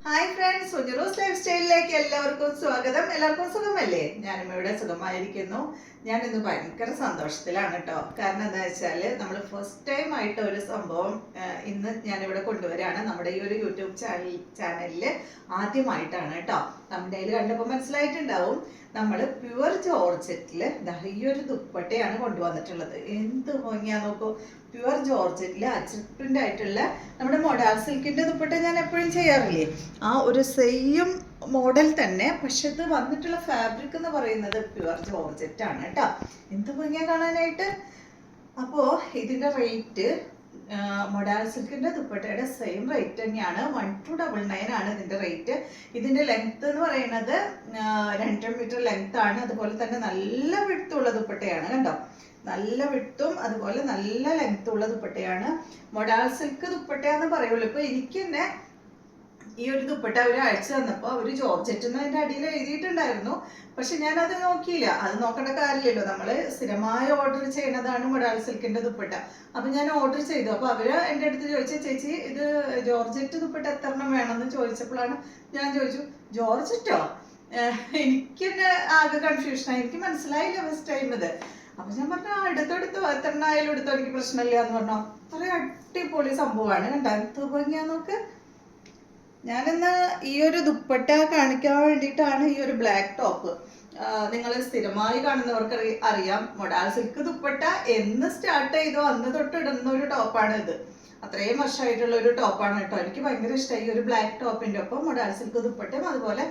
Hi friends, സുജറൂസ് life സ്റ്റൈലിലേക്ക് എല്ലാവർക്കും സ്വാഗതം. എല്ലാവർക്കും സുഖമല്ലേ? ഞാനും ഇവിടെ സുഖമായിരിക്കുന്നു. ഞാൻ ഇന്ന് ഭയങ്കര സന്തോഷത്തിലാണ് കേട്ടോ. കാരണം എന്താ വെച്ചാല് നമ്മൾ ഫസ്റ്റ് ടൈം ആയിട്ട് ഒരു സംഭവം ഇന്ന് ഞാനിവിടെ കൊണ്ടുവരാണ്. നമ്മുടെ ഈ ഒരു യൂട്യൂബ് ചാനലില് ആദ്യമായിട്ടാണ് കേട്ടോ. തമ്പനയിൽ കണ്ടപ്പോൾ മനസ്സിലായിട്ടുണ്ടാവും. നമ്മൾ പ്യുവർ ജോർജറ്റില് ഈ ഒരു ദുപ്പട്ടയാണ് കൊണ്ടുവന്നിട്ടുള്ളത്. എന്ത് ഭംഗിയാ നോക്കൂ. പ്യുവർ ജോർജറ്റില് അജ്രക് പ്രിന്റ് ആയിട്ടുള്ള നമ്മുടെ മൊഡാൾ സിൽക്കിന്റെ ദുപ്പട്ട ഞാൻ എപ്പോഴും ചെയ്യാറില്ലേ, ആ ഒരു സെയിം മോഡൽ തന്നെ. പക്ഷെ ഇത് വന്നിട്ടുള്ള ഫാബ്രിക് എന്ന് പറയുന്നത് പ്യുവർ ജോർജറ്റ് ആണ് കേട്ടോ. എന്ത് ഭംഗിയാ കാണാനായിട്ട്. അപ്പോൾ ഇതിന്റെ റേറ്റ് മൊഡാൾ സിൽക്കിന്റെ ദുപ്പട്ടയുടെ സെയിം റേറ്റ് തന്നെയാണ്. 1299 ആണ് ഇതിന്റെ റേറ്റ്. ഇതിന്റെ ലെങ്ത് എന്ന് പറയുന്നത് 2 മീറ്റർ ലെങ്ത് ആണ്. അതുപോലെ തന്നെ നല്ല വിട്ടുള്ള ദുപ്പട്ടയാണ് കണ്ടോ. നല്ല വിട്ടും അതുപോലെ നല്ല ലെങ്ത്തും ഉള്ള ദുപ്പട്ടയാണ്. മൊഡാൾ സിൽക്ക് ദുപ്പട്ട എന്ന് പറയുള്ളൂ. ഇപ്പൊ എനിക്ക് തന്നെ ഈ ഒരു ദുപ്പട്ട അവർ അയച്ചു തന്നപ്പോൾ അവർ ജോർജറ്റ് എന്ന് അതിന്റെ അടിയിൽ എഴുതിയിട്ടുണ്ടായിരുന്നു. പക്ഷെ ഞാൻ അത് നോക്കിയില്ല. അത് നോക്കേണ്ട കാര്യമില്ലല്ലോ, നമ്മൾ സ്ഥിരമായി ഓർഡർ ചെയ്യുന്നതാണ് മൊഡാൾ സിൽക്കിന്റെ ദുപ്പട്ട. അപ്പൊ ഞാൻ ഓർഡർ ചെയ്തു. അപ്പൊ അവര് എൻ്റെ അടുത്ത് ചോദിച്ച, ചേച്ചി ഇത് ജോർജറ്റ് ദുപ്പട്ട എത്ര എണ്ണം വേണമെന്ന് ചോദിച്ചപ്പോഴാണ് ഞാൻ ചോദിച്ചു, ജോർജറ്റോ? എനിക്ക് തന്നെ ആകെ കൺഫ്യൂഷനായി. എനിക്ക് മനസ്സിലായില്ല ഫസ്റ്റ് ടൈം ഇത്. അപ്പൊ ഞാൻ പറഞ്ഞു, എടുത്തെടുത്തോ, എത്ര എണ്ണായാലും എടുത്തോ, എനിക്ക് പ്രശ്നമില്ല എന്ന് പറഞ്ഞു. അത്ര അടിപൊളി സംഭവമാണ്. കണ്ടോ എന്ത് ഭംഗിയാ നോക്ക്. ഞാനിന്ന് ഈ ഒരു ദുപ്പട്ട കാണിക്കാൻ വേണ്ടിയിട്ടാണ് ഈ ഒരു ബ്ലാക്ക് ടോപ്പ്. നിങ്ങൾ സ്ഥിരമായി കാണുന്നവർക്ക് അറിയാം, മൊഡാൾ സിൽക്ക് ദുപ്പട്ട എന്ന് സ്റ്റാർട്ട് ചെയ്തോ അന്ന് തൊട്ട് ഇടുന്ന ഒരു ടോപ്പാണ് ഇത്. അത്രയും വർഷമായിട്ടുള്ള ഒരു ടോപ്പാണ് കേട്ടോ. എനിക്ക് ഭയങ്കര ഇഷ്ടമായി ഈ ഒരു ബ്ലാക്ക് ടോപ്പിന്റെ ഒപ്പം മൊഡാൾ സിൽക്ക് ദുപ്പട്ടയും. അതുപോലെ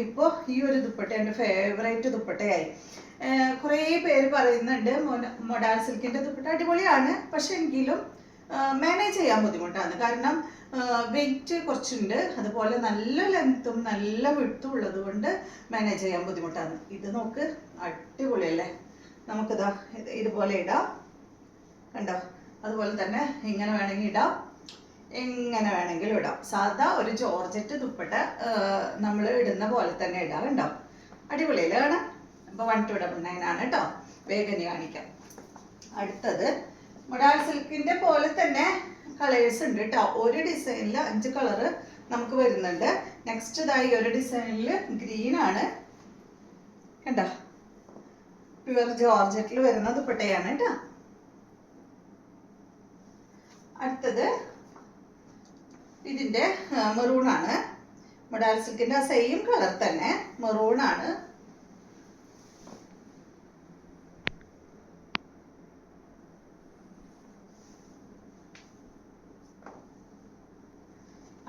ഇപ്പോൾ ഈ ഒരു ദുപ്പട്ട എൻ്റെ ഫേവറേറ്റ് ദുപ്പട്ടയായി. കുറേ പേര് പറയുന്നുണ്ട് മൊഡാൾ സിൽക്കിന്റെ ദുപ്പട്ട അടിപൊളിയാണ്, പക്ഷെ എങ്കിലും മാനേജ് ചെയ്യാൻ ബുദ്ധിമുട്ടാണ്. കാരണം വെയിറ്റ് കുറച്ചുണ്ട്, അതുപോലെ നല്ല ലെങ്ത്തും നല്ല വിട്ടും ഉള്ളത് കൊണ്ട് മാനേജ് ചെയ്യാൻ ബുദ്ധിമുട്ടാണ്. ഇത് നോക്ക്, അടിപൊളിയല്ലേ. നമുക്കിതാ ഇതുപോലെ ഇടാം കണ്ടോ. അതുപോലെ തന്നെ ഇങ്ങനെ വേണമെങ്കിൽ ഇടാം, എങ്ങനെ വേണമെങ്കിലും ഇടാം. സാധാ ഒരു ജോർജറ്റ് ദുപ്പട്ട നമ്മൾ ഇടുന്ന പോലെ തന്നെ ഇടാം കണ്ടോ. അടിപൊളിയല്ലേ കാണാൻ. അപ്പൊ 1299 ആണ് കേട്ടോ. വേഗം കാണിക്കാം. അടുത്തത് മൊഡാൾ സിൽക്കിന്റെ പോലെ തന്നെ കളേഴ്സ് ഉണ്ട് കേട്ടോ. ഒരു ഡിസൈനിൽ 5 കളറ് നമുക്ക് വരുന്നുണ്ട്. നെക്സ്റ്റ് ഇതായി ഒരു ഡിസൈനിൽ ഗ്രീൻ ആണ് കണ്ടോ. പ്യുവർ ജോർജറ്റിൽ വരുന്ന ദുപ്പട്ടയാണ് കേട്ടോ. അടുത്തത് ഇതിന്റെ മെറൂൺ ആണ്. മൊഡാൾ സിൽക്കിന്റെ സെയിം കളർ തന്നെ മെറൂൺ ആണ്.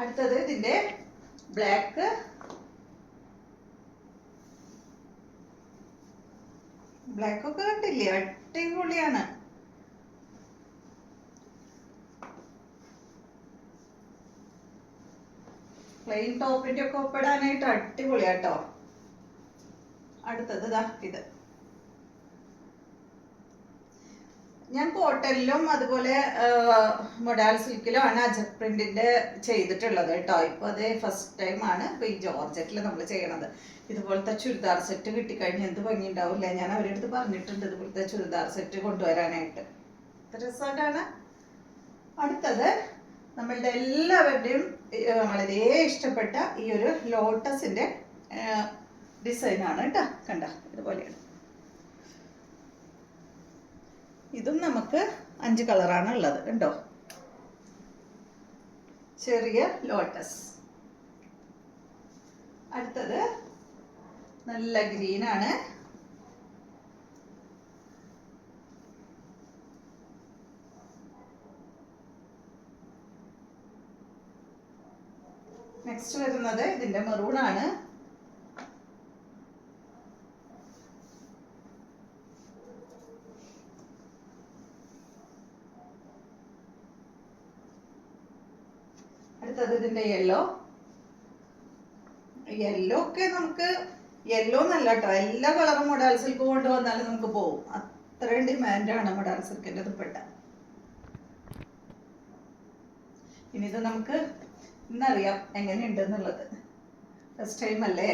അടുത്തത് ഇതിന്റെ ബ്ലാക്ക്. ബ്ലാക്ക് ഒക്കെ കണ്ടില്ലേ, അടിപൊളിയാണ്. പ്ലെയിൻ ടോപ്പിന്റെ ഒക്കെ ഒപ്പിടാനായിട്ട് അടിപൊളിയാട്ടോ. അടുത്തത് ഇത് ഞാൻ കോട്ടണിലും അതുപോലെ മൊഡാൾ സിൽക്കിലും ആണ് അജക് പ്രിന്റിന്റെ ചെയ്തിട്ടുള്ളത് കേട്ടോ. ഇപ്പൊ അത് ഫസ്റ്റ് ടൈം ആണ് ഇപ്പൊ ഈ ജോർജറ്റിൽ നമ്മൾ ചെയ്യണത്. ഇതുപോലത്തെ ചുരിദാർ സെറ്റ് കിട്ടിക്കഴിഞ്ഞാൽ എന്ത് ഭംഗി ഉണ്ടാവില്ലേ. ഞാൻ അവരുടെ അടുത്ത് പറഞ്ഞിട്ടുണ്ട് ഇതുപോലത്തെ ചുരിദാർ സെറ്റ് കൊണ്ടുവരാനായിട്ട്. രസമായിട്ടാണ്. അടുത്തത് നമ്മളുടെ എല്ലാവരുടെയും വളരെ ഇഷ്ടപ്പെട്ട ഈ ഒരു ലോട്ടസിന്റെ ഡിസൈനാണ് കേട്ടോ. കണ്ട ഇതുപോലെയാണ്. ഇതും നമുക്ക് 5 കളറാണ് ഉള്ളത് കണ്ടോ. ചെറിയ ലോട്ടസ്. അടുത്തത് നല്ല ഗ്രീൻ ആണ്. നെക്സ്റ്റ് വരുന്നത് ഇതിന്റെ മെറൂൺ ആണ്. അടുത്തത് ഇതിന്റെ യെല്ലോ. യെല്ലോ ഒക്കെ നമുക്ക് യെല്ലോ എന്നല്ല കേട്ടോ, എല്ലാ കളറും മൊഡാൾ സിൽക്ക് കൊണ്ടുവന്നാലും നമുക്ക് പോകും. അത്രയും ഡിമാൻഡാണ് മൊഡാൾ സിൽക്കിന്റെ ദുപ്പട്ട. ഇനി ഇത് നമുക്ക് ഇന്നറിയാം എങ്ങനെയുണ്ട് എന്നുള്ളത്. ഫസ്റ്റ് ടൈം അല്ലേ,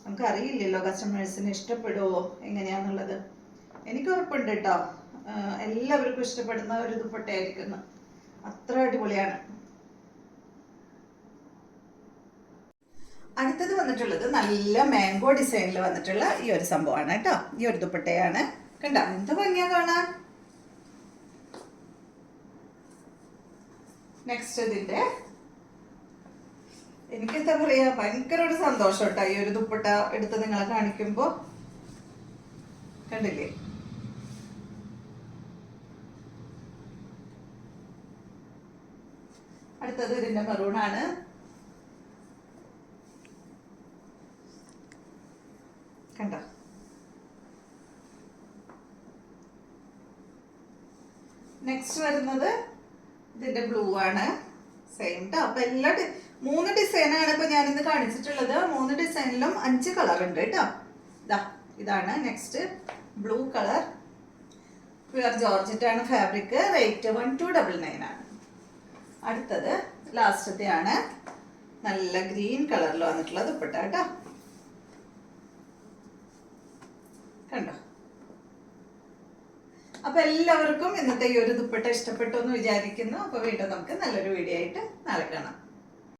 നമുക്ക് അറിയില്ലല്ലോ കസ്റ്റമേഴ്സിന് ഇഷ്ടപ്പെടുവോ എങ്ങനെയാന്നുള്ളത്. എനിക്ക് ഉറപ്പുണ്ട് കേട്ടോ, എല്ലാവർക്കും ഇഷ്ടപ്പെടുന്ന ഒരു ദുപ്പട്ടയായിരിക്കുന്നു. അത്ര അടിപൊളിയാണ്. അടുത്തത് വന്നിട്ടുള്ളത് നല്ല മാംഗോ ഡിസൈനിൽ വന്നിട്ടുള്ള ഈ ഒരു സംഭവമാണ് കേട്ടോ. ഈ ഒരു ദുപ്പട്ടയാണ്. കണ്ടോ എന്ത് ഭംഗിയാ കാണാൻ. നെക്സ്റ്റ് ഇതിന്റെ എനിക്കെന്താ പറയാ, ഭയങ്കര ഒരു സന്തോഷം കേട്ടോ ഈ ഒരു ദുപ്പട്ട എടുത്ത് നിങ്ങളെ കാണിക്കുമ്പോ. കണ്ടില്ലേ, അടുത്തത് ഇതിന്റെ മെറൂണാണ്. കണ്ടോ, നെക്സ്റ്റ് വരുന്നത് ഇതിന്റെ ബ്ലൂ ആണ്. സെയിം ട്ടോ. അപ്പൊ എല്ലാ 3 ഡിസൈനാണ് ഇപ്പൊ ഞാൻ ഇന്ന് കാണിച്ചിട്ടുള്ളത്. 3 ഡിസൈനിലും 5 കളർ ഉണ്ട് കേട്ടോ. ഇതാണ് next blue colour. Pure georgette ആണ് ഫാബ്രിക്. റേറ്റ് 1299 ആണ്. അടുത്തത് ലാസ്റ്റത്തെ ആണ്. നല്ല ഗ്രീൻ കളറിൽ വന്നിട്ടുള്ള ദുപ്പട്ട കേട്ടോ. കണ്ടോ. അപ്പൊ എല്ലാവർക്കും ഇന്നത്തെ ഈ ഒരു ദുപ്പട്ട ഇഷ്ടപ്പെട്ടു എന്ന് വിചാരിക്കുന്നു. അപ്പൊ വീണ്ടും നമുക്ക് നല്ലൊരു വീഡിയോ ആയിട്ട് നാളെ കാണാം.